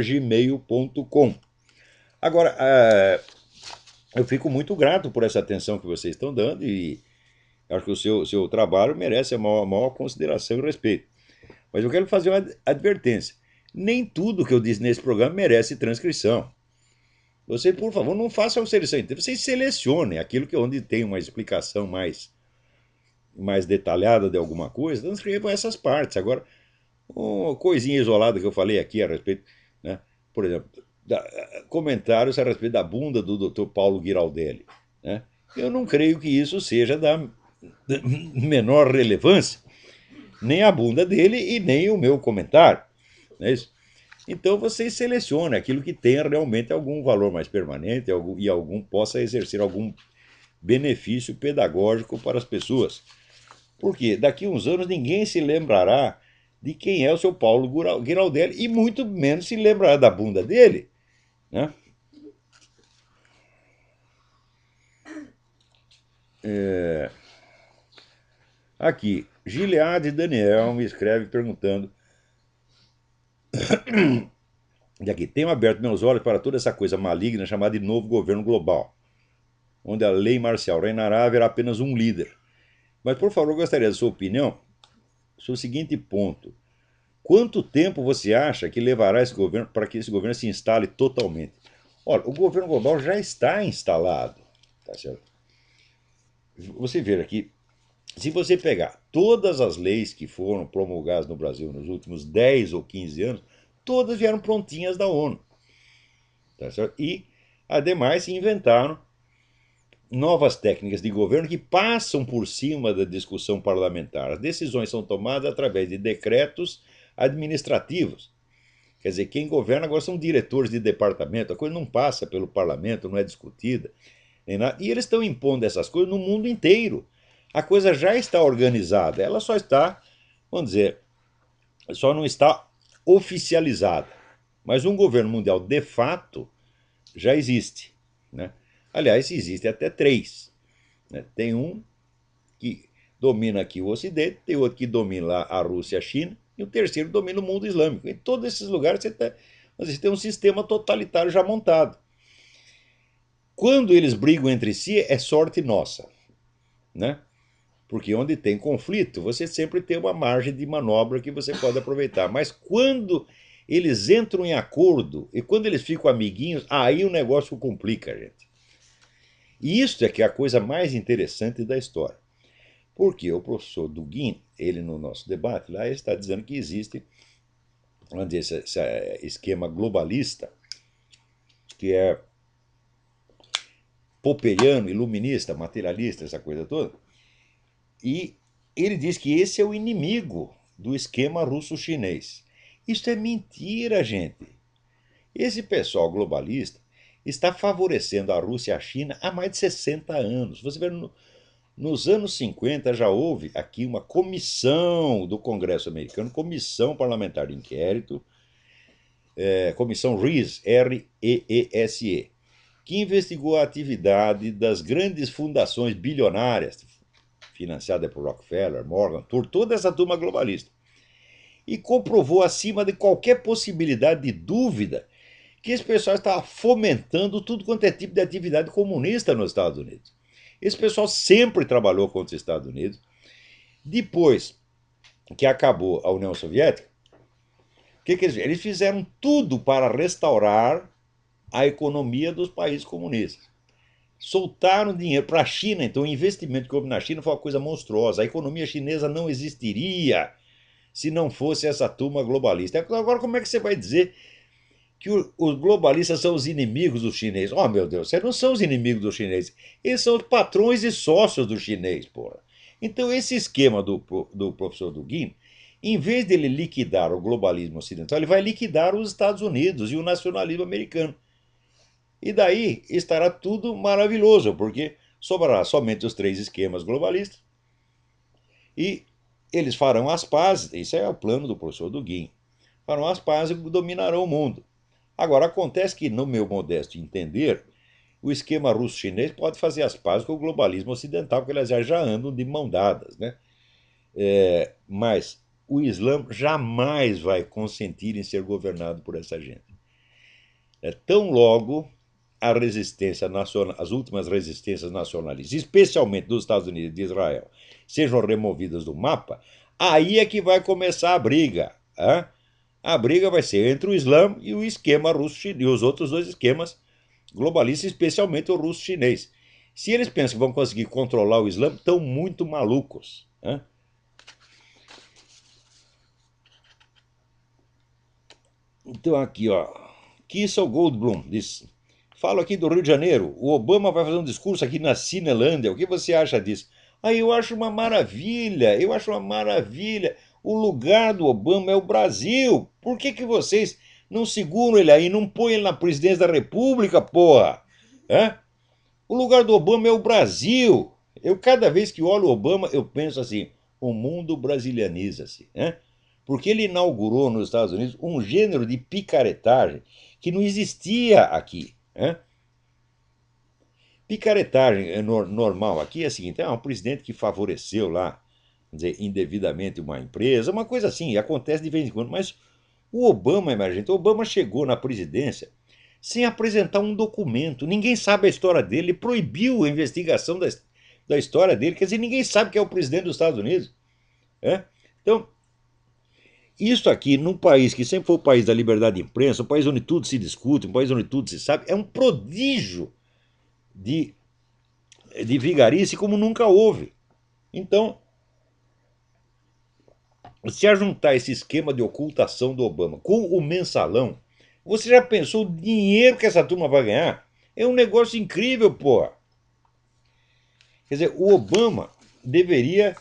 @gmail.com. Agora, eu fico muito grato por essa atenção que vocês estão dando e acho que o seu trabalho merece a maior consideração e respeito. Mas eu quero fazer uma advertência. Nem tudo que eu disse nesse programa merece transcrição. Vocês, por favor, não façam seleção inteira. Vocês selecionem aquilo que onde tem uma explicação mais detalhada de alguma coisa, transcrevam essas partes. Agora, uma coisinha isolada que eu falei aqui a respeito, né? Por exemplo, comentários a respeito da bunda do Dr. Paulo Giraldelli, né? Eu não creio que isso seja da menor relevância, nem a bunda dele e nem o meu comentário, não é isso? Então vocês selecionem aquilo que tenha realmente algum valor mais permanente e possa exercer algum benefício pedagógico para as pessoas. Porque daqui a uns anos ninguém se lembrará de quem é o seu Paulo Giraldelli e muito menos se lembrará da bunda dele, né? Aqui, Gilead Daniel me escreve perguntando. E aqui, tenho aberto meus olhos para toda essa coisa maligna chamada de novo governo global, onde a lei marcial reinará, haverá apenas um líder. Mas, por favor, eu gostaria da sua opinião sobre o seguinte ponto. Quanto tempo você acha que levará esse governo para que esse governo se instale totalmente? Olha, o governo global já está instalado, tá certo? Você vê aqui, se você pegar todas as leis que foram promulgadas no Brasil nos últimos 10 ou 15 anos, todas vieram prontinhas da ONU. Tá certo? E, ademais, inventaram novas técnicas de governo que passam por cima da discussão parlamentar. As decisões são tomadas através de decretos administrativos. Quer dizer, quem governa agora são diretores de departamento, a coisa não passa pelo parlamento, não é discutida, nem nada. E eles estão impondo essas coisas no mundo inteiro. A coisa já está organizada, ela só está, vamos dizer, só não está oficializada. Mas um governo mundial de fato já existe, né? Aliás, existe até 3. Né? Tem um que domina aqui o Ocidente, tem outro que domina lá a Rússia e a China, e o terceiro domina o mundo islâmico. Em todos esses lugares você tem um sistema totalitário já montado. Quando eles brigam entre si, é sorte nossa, né? Porque onde tem conflito, você sempre tem uma margem de manobra que você pode aproveitar. Mas quando eles entram em acordo e quando eles ficam amiguinhos, aí o negócio complica, gente. E isso é que é a coisa mais interessante da história. Porque o professor Dugin, ele no nosso debate lá, ele está dizendo que existe esse esquema globalista, que é popperiano, iluminista, materialista, essa coisa toda. E ele diz que esse é o inimigo do esquema russo-chinês. Isso é mentira, gente. Esse pessoal globalista está favorecendo a Rússia e a China há mais de 60 anos. Você vê, nos anos 50 já houve aqui uma comissão do Congresso americano, comissão parlamentar de inquérito, comissão REESE, R-E-E-S-E, que investigou a atividade das grandes fundações bilionárias, financiada por Rockefeller, Morgan, por toda essa turma globalista. E comprovou acima de qualquer possibilidade de dúvida que esse pessoal estava fomentando tudo quanto é tipo de atividade comunista nos Estados Unidos. Esse pessoal sempre trabalhou contra os Estados Unidos. Depois que acabou a União Soviética, o que eles fizeram? Eles fizeram tudo para restaurar a economia dos países comunistas. soltaram dinheiro para a China. Então o investimento que houve na China foi uma coisa monstruosa. A economia chinesa não existiria se não fosse essa turma globalista. Agora, como é que você vai dizer que os globalistas são os inimigos dos chineses? Oh, meu Deus, vocês não são os inimigos dos chineses. Eles são os patrões e sócios do chinês, porra. Então, esse esquema do professor Dugin, em vez dele liquidar o globalismo ocidental, ele vai liquidar os Estados Unidos e o nacionalismo americano. E daí estará tudo maravilhoso, porque sobrará somente os três esquemas globalistas e eles farão as pazes. Isso é o plano do professor Dugin. Farão as pazes e dominarão o mundo. Agora, acontece que, no meu modesto entender, o esquema russo-chinês pode fazer as pazes com o globalismo ocidental, porque eles já andam de mão dadas, né? Mas o Islã jamais vai consentir em ser governado por essa gente. Tão logo a resistência nacional, as últimas resistências nacionalistas, especialmente dos Estados Unidos e de Israel, sejam removidas do mapa, aí é que vai começar a briga. Hein? A briga vai ser entre o Islã e o esquema russo-chinês, e os outros dois esquemas globalistas, especialmente o russo-chinês. Se eles pensam que vão conseguir controlar o Islã, estão muito malucos. Hein? Então aqui, ó, Kissel Goldblum diz: falo aqui do Rio de Janeiro. O Obama vai fazer um discurso aqui na Cinelândia. O que você acha disso? Aí eu acho uma maravilha. Eu acho uma maravilha. O lugar do Obama é o Brasil. Por que vocês não seguram ele aí, não põem ele na presidência da República, porra? É? O lugar do Obama é o Brasil. Eu, cada vez que olho o Obama, eu penso assim: o mundo brasilianiza-se. Né? Porque ele inaugurou nos Estados Unidos um gênero de picaretagem que não existia aqui. Né? Picaretagem normal aqui é a seguinte: é um presidente que favoreceu lá, quer dizer, indevidamente uma empresa, uma coisa assim, acontece de vez em quando. Mas o Obama, emergente, o Obama chegou na presidência sem apresentar um documento. Ninguém sabe a história dele, ele proibiu a investigação da história dele, quer dizer, ninguém sabe que é o presidente dos Estados Unidos. Né? Então, isso aqui, num país que sempre foi o país da liberdade de imprensa, um país onde tudo se discute, um país onde tudo se sabe, é um prodígio de, de vigarice como nunca houve. Então, se a juntar esse esquema de ocultação do Obama com o mensalão, você já pensou o dinheiro que essa turma vai ganhar? É um negócio incrível, pô. Quer dizer, o Obama deveria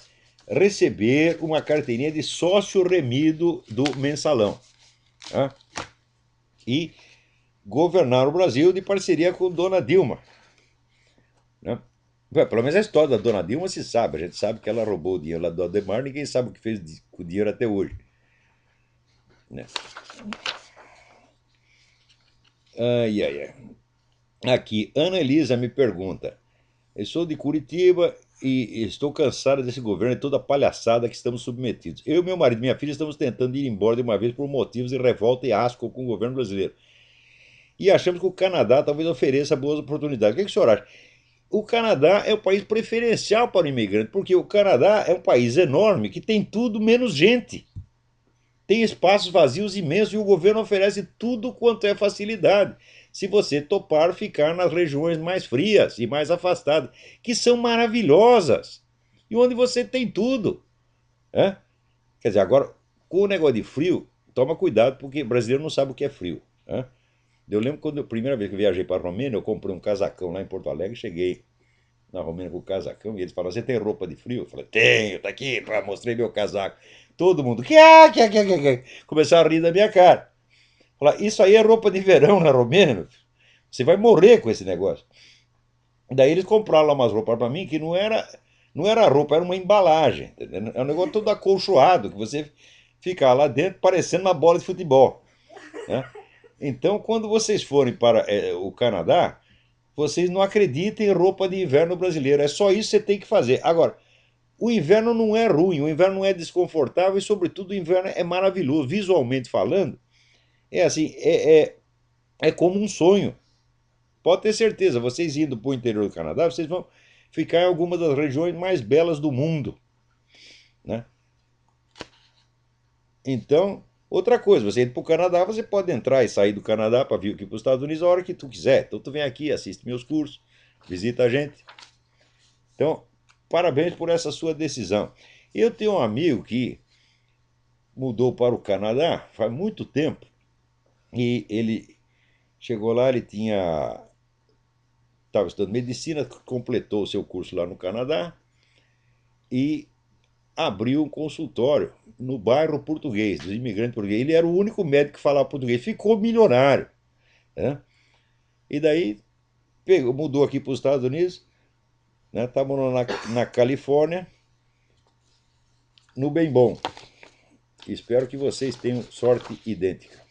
receber uma carteirinha de sócio remido do mensalão. Tá? E governar o Brasil de parceria com Dona Dilma. Né? Pelo menos a história da Dona Dilma se sabe. A gente sabe que ela roubou o dinheiro lá do Ademar, ninguém sabe o que fez com o dinheiro até hoje. Né? Ai, ai, ai. Aqui, Ana Elisa me pergunta: eu sou de Curitiba e estou cansada desse governo e toda a palhaçada que estamos submetidos. Eu, meu marido e minha filha estamos tentando ir embora de uma vez por motivos de revolta e asco com o governo brasileiro. E achamos que o Canadá talvez ofereça boas oportunidades. O que o senhor acha? O Canadá é o país preferencial para o imigrante, porque o Canadá é um país enorme que tem tudo menos gente. Tem espaços vazios imensos e o governo oferece tudo quanto é facilidade. Se você topar ficar nas regiões mais frias e mais afastadas, que são maravilhosas, e onde você tem tudo. Né? Quer dizer, agora, com o negócio de frio, toma cuidado, porque brasileiro não sabe o que é frio. Né? Eu lembro quando a primeira vez que eu viajei para a Romênia, eu comprei um casacão lá em Porto Alegre, cheguei na Romênia com o casacão, e eles falaram: você tem roupa de frio? Eu falei: tenho, tá aqui, mostrei meu casaco. Todo mundo, que. Começaram a rir da minha cara. Falaram: isso aí é roupa de verão na Romênia, meu filho. Você vai morrer com esse negócio. Daí eles compraram lá umas roupas para mim que não era roupa, era uma embalagem. Entendeu? É um negócio todo acolchoado, que você fica lá dentro parecendo uma bola de futebol. Né? Então, quando vocês forem para o Canadá, vocês não acreditem em roupa de inverno brasileira. É só isso que você tem que fazer. Agora, o inverno não é ruim, o inverno não é desconfortável e, sobretudo, o inverno é maravilhoso. Visualmente falando, é assim, é como um sonho. Pode ter certeza, vocês indo para o interior do Canadá, vocês vão ficar em algumas das regiões mais belas do mundo. Né? Então, outra coisa, você indo para o Canadá, você pode entrar e sair do Canadá para vir aqui para os Estados Unidos a hora que tu quiser. Então tu vem aqui, assiste meus cursos, Visita a gente. Então, parabéns por essa sua decisão. Eu tenho um amigo que mudou para o Canadá faz muito tempo e ele chegou lá, ele estava estudando medicina, completou o seu curso lá no Canadá e abriu um consultório no bairro português, dos imigrantes portugueses. Ele era o único médico que falava português, ficou milionário. Né? E daí mudou aqui para os Estados Unidos, né? Tá morando na Califórnia, no Bem Bom. Espero que vocês tenham sorte idêntica.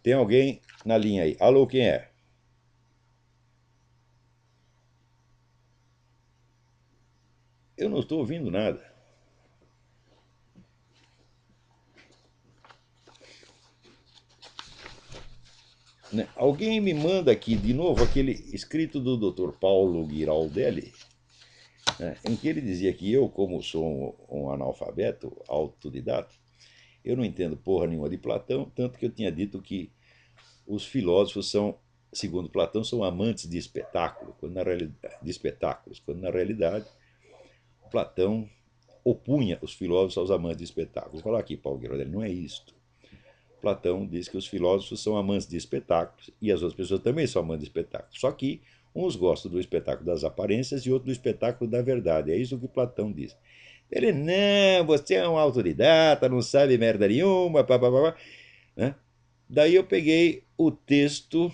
Tem alguém na linha aí? Alô, quem é? Eu não estou ouvindo nada. Né? Alguém me manda aqui de novo aquele escrito do Dr. Paulo Giraldelli, né, em que ele dizia que eu, como sou um analfabeto autodidata, eu não entendo porra nenhuma de Platão, tanto que eu tinha dito que os filósofos são, segundo Platão, são amantes de espetáculo, quando na realidade Platão opunha os filósofos aos amantes de espetáculo. Vou falar aqui, Paulo Giraldelli, não é isto. Platão diz que os filósofos são amantes de espetáculos e as outras pessoas também são amantes de espetáculos. Só que uns gostam do espetáculo das aparências e outros do espetáculo da verdade. É isso que Platão diz. Ele, não, você é um autodidata, não sabe merda nenhuma, papapá. Né? Daí eu peguei o texto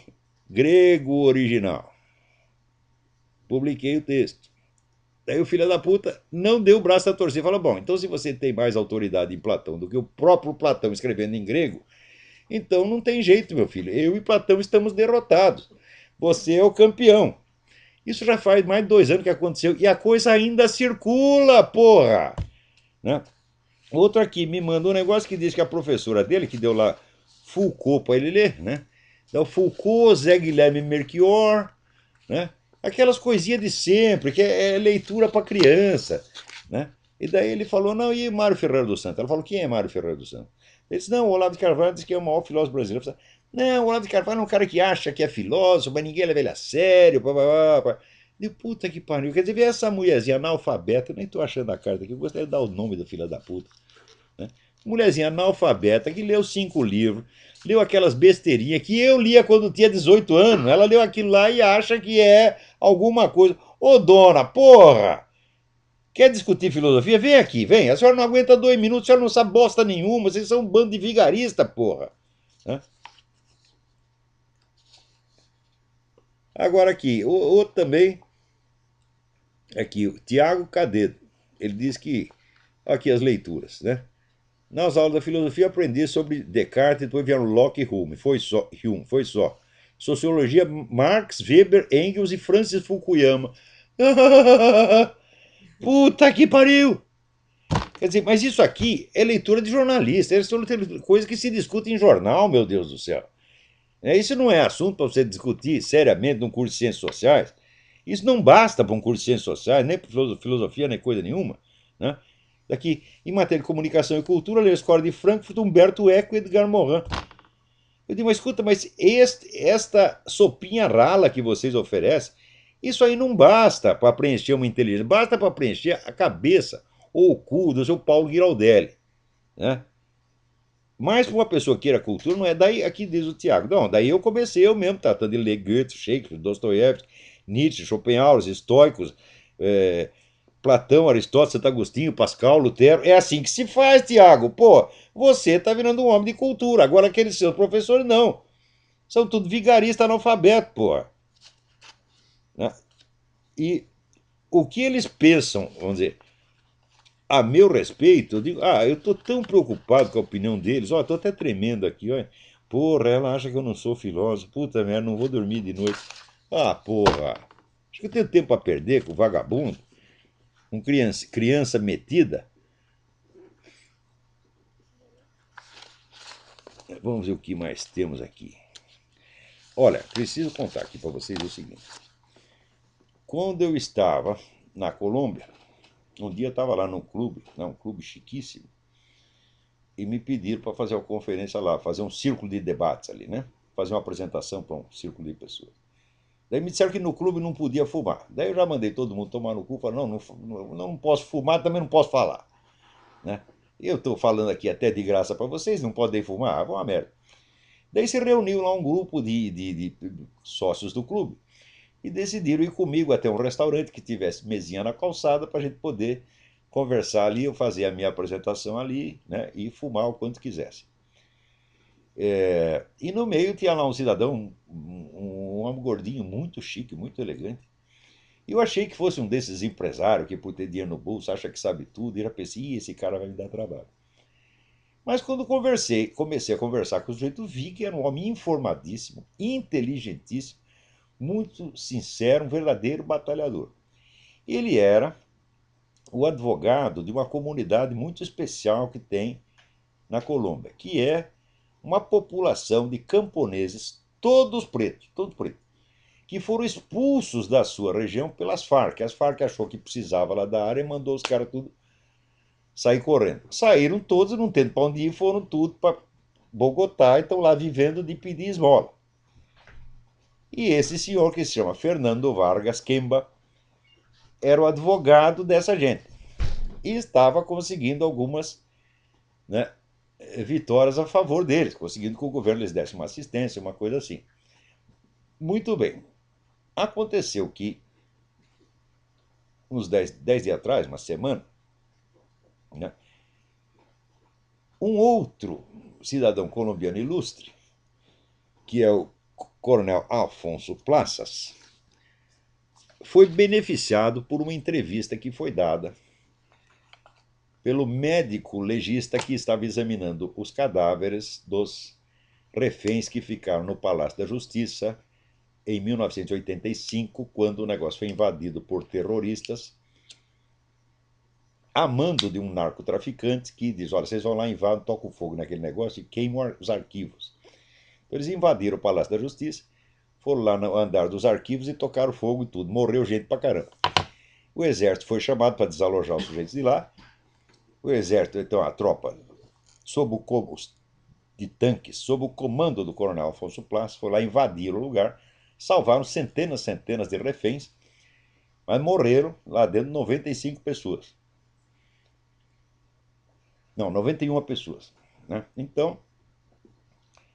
grego original. Publiquei o texto. Daí o filho da puta não deu o braço a torcer. Falou, bom, então se você tem mais autoridade em Platão do que o próprio Platão escrevendo em grego, então não tem jeito, meu filho. Eu e Platão estamos derrotados. Você é o campeão. Isso já faz mais de 2 anos que aconteceu e a coisa ainda circula, porra! Né? Outro aqui me mandou um negócio que diz que a professora dele, que deu lá Foucault para ele ler, né? Então, Foucault, Zé Guilherme Melchior, né? Aquelas coisinhas de sempre, que é leitura para criança, né? E daí ele falou, não, e Mário Ferreira dos Santos? Ela falou, quem é Mário Ferreira dos Santos? Ele disse, não, o Olavo de Carvalho diz que é o maior filósofo brasileiro. Falei, não, o Olavo de Carvalho é um cara que acha que é filósofo, mas ninguém leva ele a sério. Pá, pá, pá. De puta que pariu. Quer dizer, essa mulherzinha analfabeta, eu nem tô achando a carta aqui, eu gostaria de dar o nome do filho da puta. Né? Mulherzinha analfabeta que leu 5 livros, leu aquelas besteirinhas que eu lia quando tinha 18 anos. Ela leu aquilo lá e acha que é alguma coisa. Ô dona, porra! Quer discutir filosofia? Vem aqui, vem. A senhora não aguenta 2 minutos, a senhora não sabe bosta nenhuma, vocês são um bando de vigarista, porra. Né? Agora aqui, o outro também, aqui, o Tiago Cadedo. Ele diz que, aqui as leituras, né? Nas aulas da filosofia aprendi sobre Descartes e depois vieram Locke e Hume. Foi só. Sociologia, Marx, Weber, Engels e Francis Fukuyama. Puta que pariu! Quer dizer, mas isso aqui é leitura de jornalista. Isso é coisa que se discute em jornal, meu Deus do céu. Isso não é assunto para você discutir seriamente num curso de ciências sociais. Isso não basta para um curso de ciências sociais, nem para filosofia, nem coisa nenhuma. Né? Daqui, em matéria de comunicação e cultura, a Escola de Frankfurt, Humberto Eco e Edgar Morin. Eu digo, mas escuta, mas esta sopinha rala que vocês oferecem, isso aí não basta para preencher uma inteligência, basta para preencher a cabeça ou o cu do seu Paulo Giraldelli. Né? Mas para uma pessoa que queira cultura, não é daí, aqui diz o Tiago. Não, daí eu comecei eu mesmo, tratando de ler Goethe, Shakespeare, Dostoiévski, Nietzsche, Schopenhauer, os estoicos, Platão, Aristóteles, Santo Agostinho, Pascal, Lutero. É assim que se faz, Tiago. Pô, você tá virando um homem de cultura. Agora aqueles seus professores não. São tudo vigarista analfabeto, pô. Né? E o que eles pensam, vamos dizer, a meu respeito, eu digo, eu tô tão preocupado com a opinião deles, ó, tô até tremendo aqui, ó. Porra, ela acha que eu não sou filósofo, puta merda, não vou dormir de noite. Ah, porra, acho que eu tenho tempo para perder com vagabundo, com criança metida. Vamos ver o que mais temos aqui. Olha, preciso contar aqui para vocês o seguinte. Quando eu estava na Colômbia, um dia eu estava lá num clube, um clube chiquíssimo, e me pediram para fazer uma conferência lá, fazer um círculo de debates ali, né? Fazer uma apresentação para um círculo de pessoas. Daí me disseram que no clube não podia fumar. Daí eu já mandei todo mundo tomar no cu, falei, não posso fumar, também não posso falar. Né? Eu estou falando aqui até de graça para vocês, não podem fumar, vão uma merda. Daí se reuniu lá um grupo de sócios do clube e decidiram ir comigo até um restaurante que tivesse mesinha na calçada para a gente poder conversar ali, eu fazer a minha apresentação ali, né, e fumar o quanto quisesse. E no meio tinha lá um cidadão, um homem gordinho, muito chique, muito elegante. E eu achei que fosse um desses empresários que, por ter dinheiro no bolso, acha que sabe tudo. E eu pensei, esse cara vai me dar trabalho. Mas quando comecei a conversar com o sujeito, vi que era um homem informadíssimo, inteligentíssimo, muito sincero, um verdadeiro batalhador. Ele era o advogado de uma comunidade muito especial que tem na Colômbia, que é uma população de camponeses, todos pretos, que foram expulsos da sua região pelas Farc. As Farc achou que precisava lá da área e mandou os caras tudo sair correndo. Saíram todos, não tendo para onde ir, foram tudo para Bogotá e estão lá vivendo de pedir esmola. E esse senhor, que se chama Fernando Vargas Quemba, era o advogado dessa gente. E estava conseguindo algumas, né, vitórias a favor deles, conseguindo que o governo lhes desse uma assistência, uma coisa assim. Muito bem. Aconteceu que, uns 10 dias atrás, uma semana, né, um outro cidadão colombiano ilustre, que é o coronel Alfonso Plazas, foi beneficiado por uma entrevista que foi dada pelo médico legista que estava examinando os cadáveres dos reféns que ficaram no Palácio da Justiça em 1985, quando o negócio foi invadido por terroristas, a mando de um narcotraficante que diz: olha, vocês vão lá, invadem, tocam fogo naquele negócio e queimam os arquivos. Então eles invadiram o Palácio da Justiça, foram lá no andar dos arquivos e tocaram fogo e tudo. Morreu gente pra caramba. O exército foi chamado para desalojar os sujeitos de lá. O exército, então, a tropa, sob o de tanques, sob o comando do coronel Afonso Plas, foi lá invadir o lugar, salvaram centenas de reféns, mas morreram lá dentro 95 pessoas. Não, 91 pessoas. Né? Então,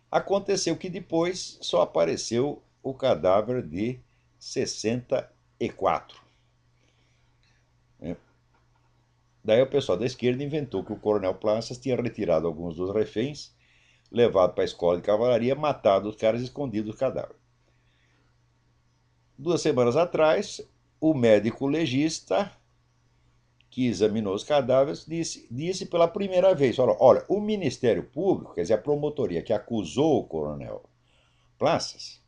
aconteceu que depois só apareceu o cadáver de 64. Né? Daí o pessoal da esquerda inventou que o coronel Plaças tinha retirado alguns dos reféns, levado para a escola de cavalaria, matado os caras e escondido os cadáveres. 2 semanas atrás, o médico legista que examinou os cadáveres disse pela primeira vez: olha, o Ministério Público, quer dizer, a promotoria que acusou o coronel Plaças,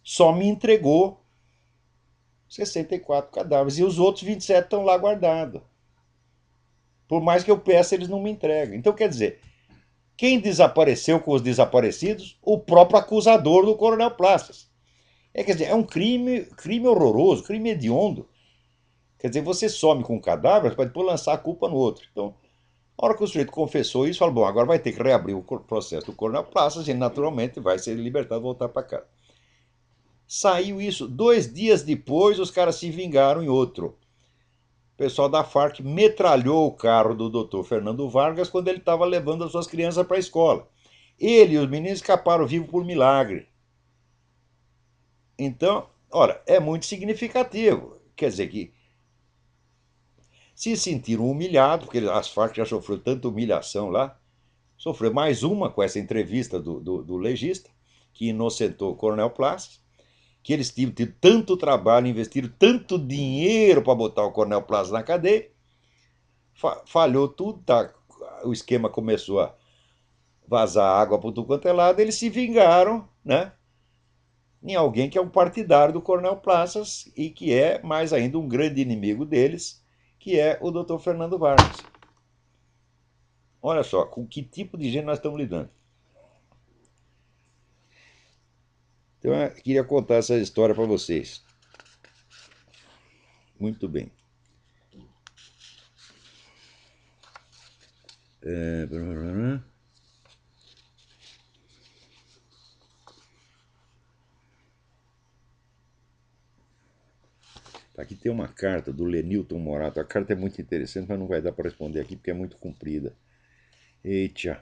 só me entregou 64 cadáveres e os outros 27 estão lá guardados. Por mais que eu peça, eles não me entregam. Então, quer dizer, quem desapareceu com os desaparecidos? O próprio acusador do coronel Plaças. Quer dizer, é um crime horroroso, crime hediondo. Quer dizer, você some com um cadáver para depois lançar a culpa no outro. Então, a hora que o sujeito confessou isso, falou: bom, agora vai ter que reabrir o processo do coronel Plaças e naturalmente vai ser libertado e voltar para casa. Saiu isso, 2 dias depois os caras se vingaram em outro. O pessoal da Farc metralhou o carro do doutor Fernando Vargas quando ele estava levando as suas crianças para a escola. Ele e os meninos escaparam vivos por milagre. Então, olha, é muito significativo. Quer dizer que se sentiram humilhados, porque as Farc já sofreu tanta humilhação lá, sofreu mais uma com essa entrevista do legista, que inocentou o coronel Plas, que eles tinham tido tanto trabalho, investiram tanto dinheiro para botar o coronel Plas na cadeia, falhou tudo, tá, o esquema começou a vazar água por tudo quanto é lado, eles se vingaram, né, em alguém que é um partidário do coronel Plaças e que é, mais ainda, um grande inimigo deles, que é o doutor Fernando Vargas. Olha só, com que tipo de gente nós estamos lidando. Então, eu queria contar essa história para vocês. Muito bem. É... Aqui tem uma carta do Lenilton Morato. A carta é muito interessante, mas não vai dar para responder aqui porque é muito comprida. Eita.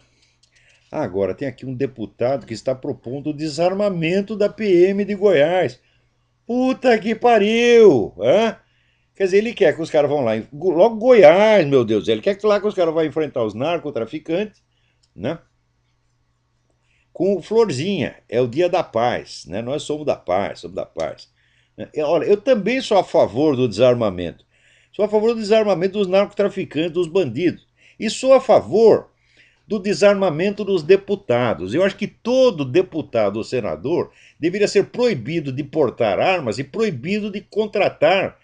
Agora, tem aqui um deputado que está propondo o desarmamento da PM de Goiás. Puta que pariu! Hã? Quer dizer, ele quer que os caras vão lá. Logo Goiás, meu Deus. Ele quer que lá que os caras vão enfrentar os narcotraficantes, né? Com florzinha. É o dia da paz, né? Nós somos da paz, somos da paz. Olha, eu também sou a favor do desarmamento. Sou a favor do desarmamento dos narcotraficantes, dos bandidos. E sou a favor do desarmamento dos deputados. Eu acho que todo deputado ou senador deveria ser proibido de portar armas e proibido de contratar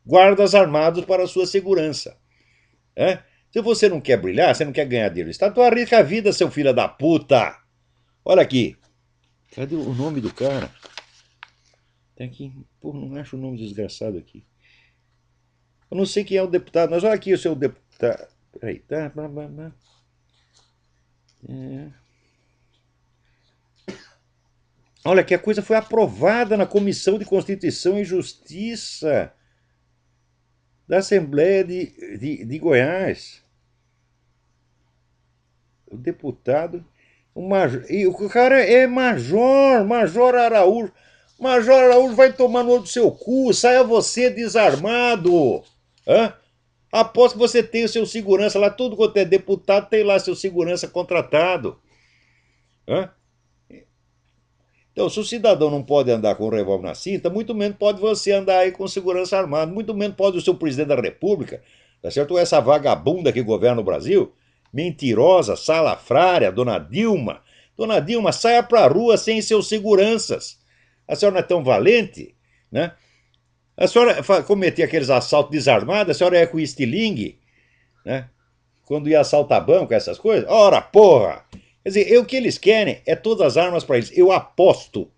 guardas armados para a sua segurança. É? Se você não quer brilhar, você não quer ganhar dinheiro do Estado, tu arrisca a vida, seu filho da puta. Olha aqui. Cadê o nome do cara? Tem aqui. Pô, não acho o nome desgraçado aqui. Eu não sei quem é o deputado, mas olha aqui o seu deputado. Peraí, tá. É. Olha que a coisa foi aprovada na Comissão de Constituição e Justiça da Assembleia de Goiás. O deputado. E o cara é Major Araújo. Major Araújo vai tomar no olho do seu cu, saia você desarmado. Hã? Após que você tenha o seu segurança lá, tudo quanto é deputado tem lá seu segurança contratado. Hã? Então, se o cidadão não pode andar com um revólver na cinta, muito menos pode você andar aí com segurança armada, muito menos pode o seu presidente da República, tá certo? Ou essa vagabunda que governa o Brasil, mentirosa, salafrária, Dona Dilma. Dona Dilma, saia pra rua sem seus seguranças. A senhora não é tão valente, né? A senhora cometia aqueles assaltos desarmados, a senhora é com estilingue, né? Quando ia assaltar banco, essas coisas. Ora, porra! Quer dizer, o que eles querem é todas as armas para eles. Eu aposto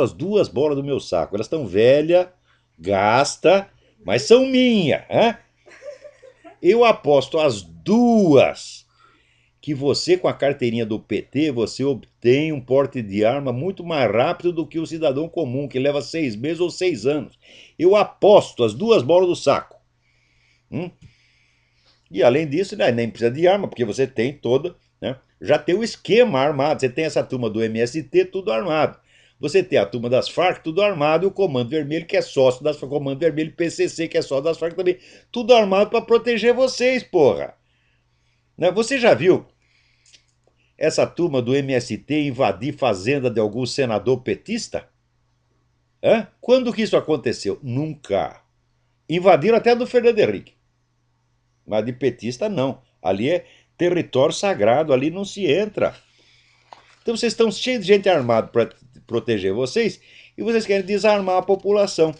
as duas bolas do meu saco. Elas estão velhas, gasta, mas são minhas. Eu aposto as duas que você, com a carteirinha do PT, você obtém um porte de arma muito mais rápido do que o cidadão comum, que leva 6 meses ou 6 anos. Eu aposto as duas bolas do saco. E além disso, né, nem precisa de arma, porque você tem toda, né, já tem o esquema armado. Você tem essa turma do MST, tudo armado. Você tem a turma das Farc, tudo armado, e o Comando Vermelho, que é sócio das Farc, Comando Vermelho, PCC, que é sócio das Farc também. Tudo armado para proteger vocês, porra. Né? Você já viu essa turma do MST invadir fazenda de algum senador petista? Quando que isso aconteceu? Nunca. Invadiram até a do Fernando Henrique. Mas de petista, não. Ali é território sagrado, ali não se entra. Então vocês estão cheios de gente armada para proteger vocês e vocês querem desarmar a população.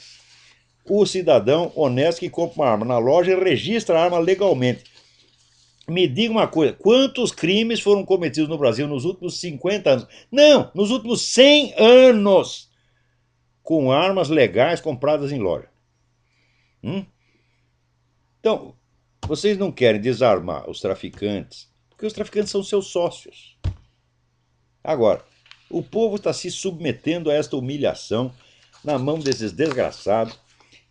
O cidadão honesto que compra uma arma na loja e registra a arma legalmente. Me diga uma coisa, quantos crimes foram cometidos no Brasil nos últimos 50 anos? Não, nos últimos 100 anos, com armas legais compradas em loja. Então, vocês não querem desarmar os traficantes, porque os traficantes são seus sócios. Agora, o povo está se submetendo a esta humilhação na mão desses desgraçados.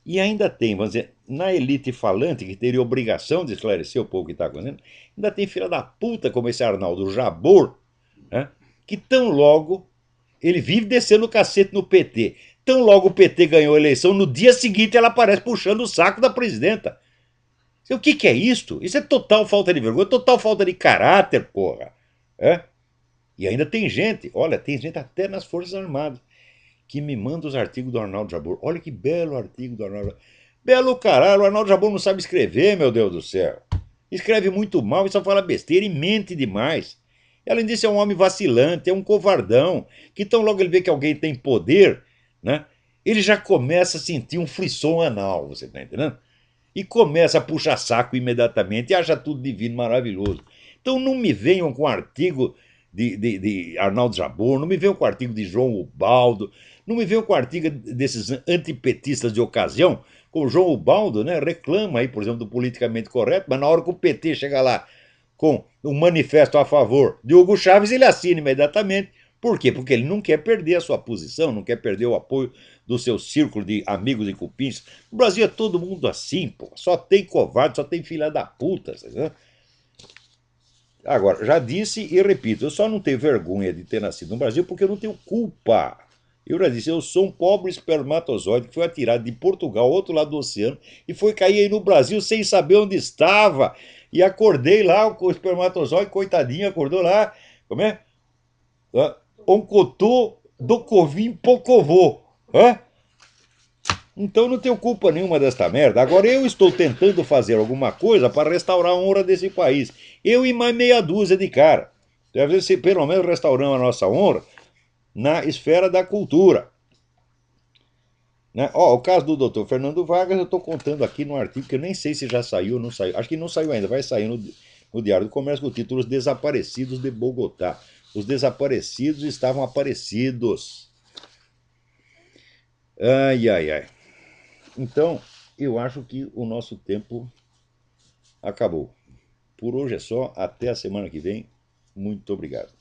E ainda tem, vamos dizer, na elite falante, que teria obrigação de esclarecer o povo que está acontecendo, ainda tem filha da puta como esse Arnaldo Jabor, né, que tão logo ele vive descendo o cacete no PT. Tão logo o PT ganhou a eleição, no dia seguinte ela aparece puxando o saco da presidenta. O que é isto? Isso é total falta de vergonha, total falta de caráter, porra. E ainda tem gente, olha, tem gente até nas Forças Armadas que me manda os artigos do Arnaldo Jabor. Olha que belo artigo do Arnaldo Jabor. Belo caralho, o Arnaldo Jabor não sabe escrever, meu Deus do céu. Escreve muito mal e só fala besteira e mente demais. E, além disso, é um homem vacilante, é um covardão, que tão logo ele vê que alguém tem poder, né, ele já começa a sentir um frisson anal, você tá entendendo? E começa a puxar saco imediatamente e acha tudo divino, maravilhoso. Então não me venham com artigo de Arnaldo Jabor, não me venham com artigo de João Ubaldo, não me venham com artigo desses antipetistas de ocasião, como o João Ubaldo, né, reclama aí, por exemplo, do politicamente correto, mas na hora que o PT chega lá com um manifesto a favor de Hugo Chávez, ele assina imediatamente, Por quê? Porque ele não quer perder a sua posição, não quer perder o apoio do seu círculo de amigos e cupins. No Brasil é todo mundo assim, pô. Só tem covarde, só tem filha da puta. Né? Agora, já disse e repito, eu só não tenho vergonha de ter nascido no Brasil porque eu não tenho culpa. Eu já disse, eu sou um pobre espermatozoide que foi atirado de Portugal, ao outro lado do oceano, e foi cair aí no Brasil sem saber onde estava. E acordei lá, o espermatozoide, coitadinho, acordou lá, como é? Oncotô do Covim Pocovô. Hã? Então não tenho culpa nenhuma desta merda. Agora eu estou tentando fazer alguma coisa para restaurar a honra desse país. Eu e mais meia dúzia de cara. Deve ver se pelo menos restauramos a nossa honra na esfera da cultura. Né? Ó, o caso do Dr. Fernando Vargas, eu estou contando aqui num artigo que eu nem sei se já saiu ou não saiu. Acho que não saiu ainda, vai sair no Diário do Comércio com o título Os Desaparecidos de Bogotá. Os desaparecidos estavam aparecidos. Ai, ai, ai. Então, eu acho que o nosso tempo acabou. Por hoje é só. Até a semana que vem. Muito obrigado.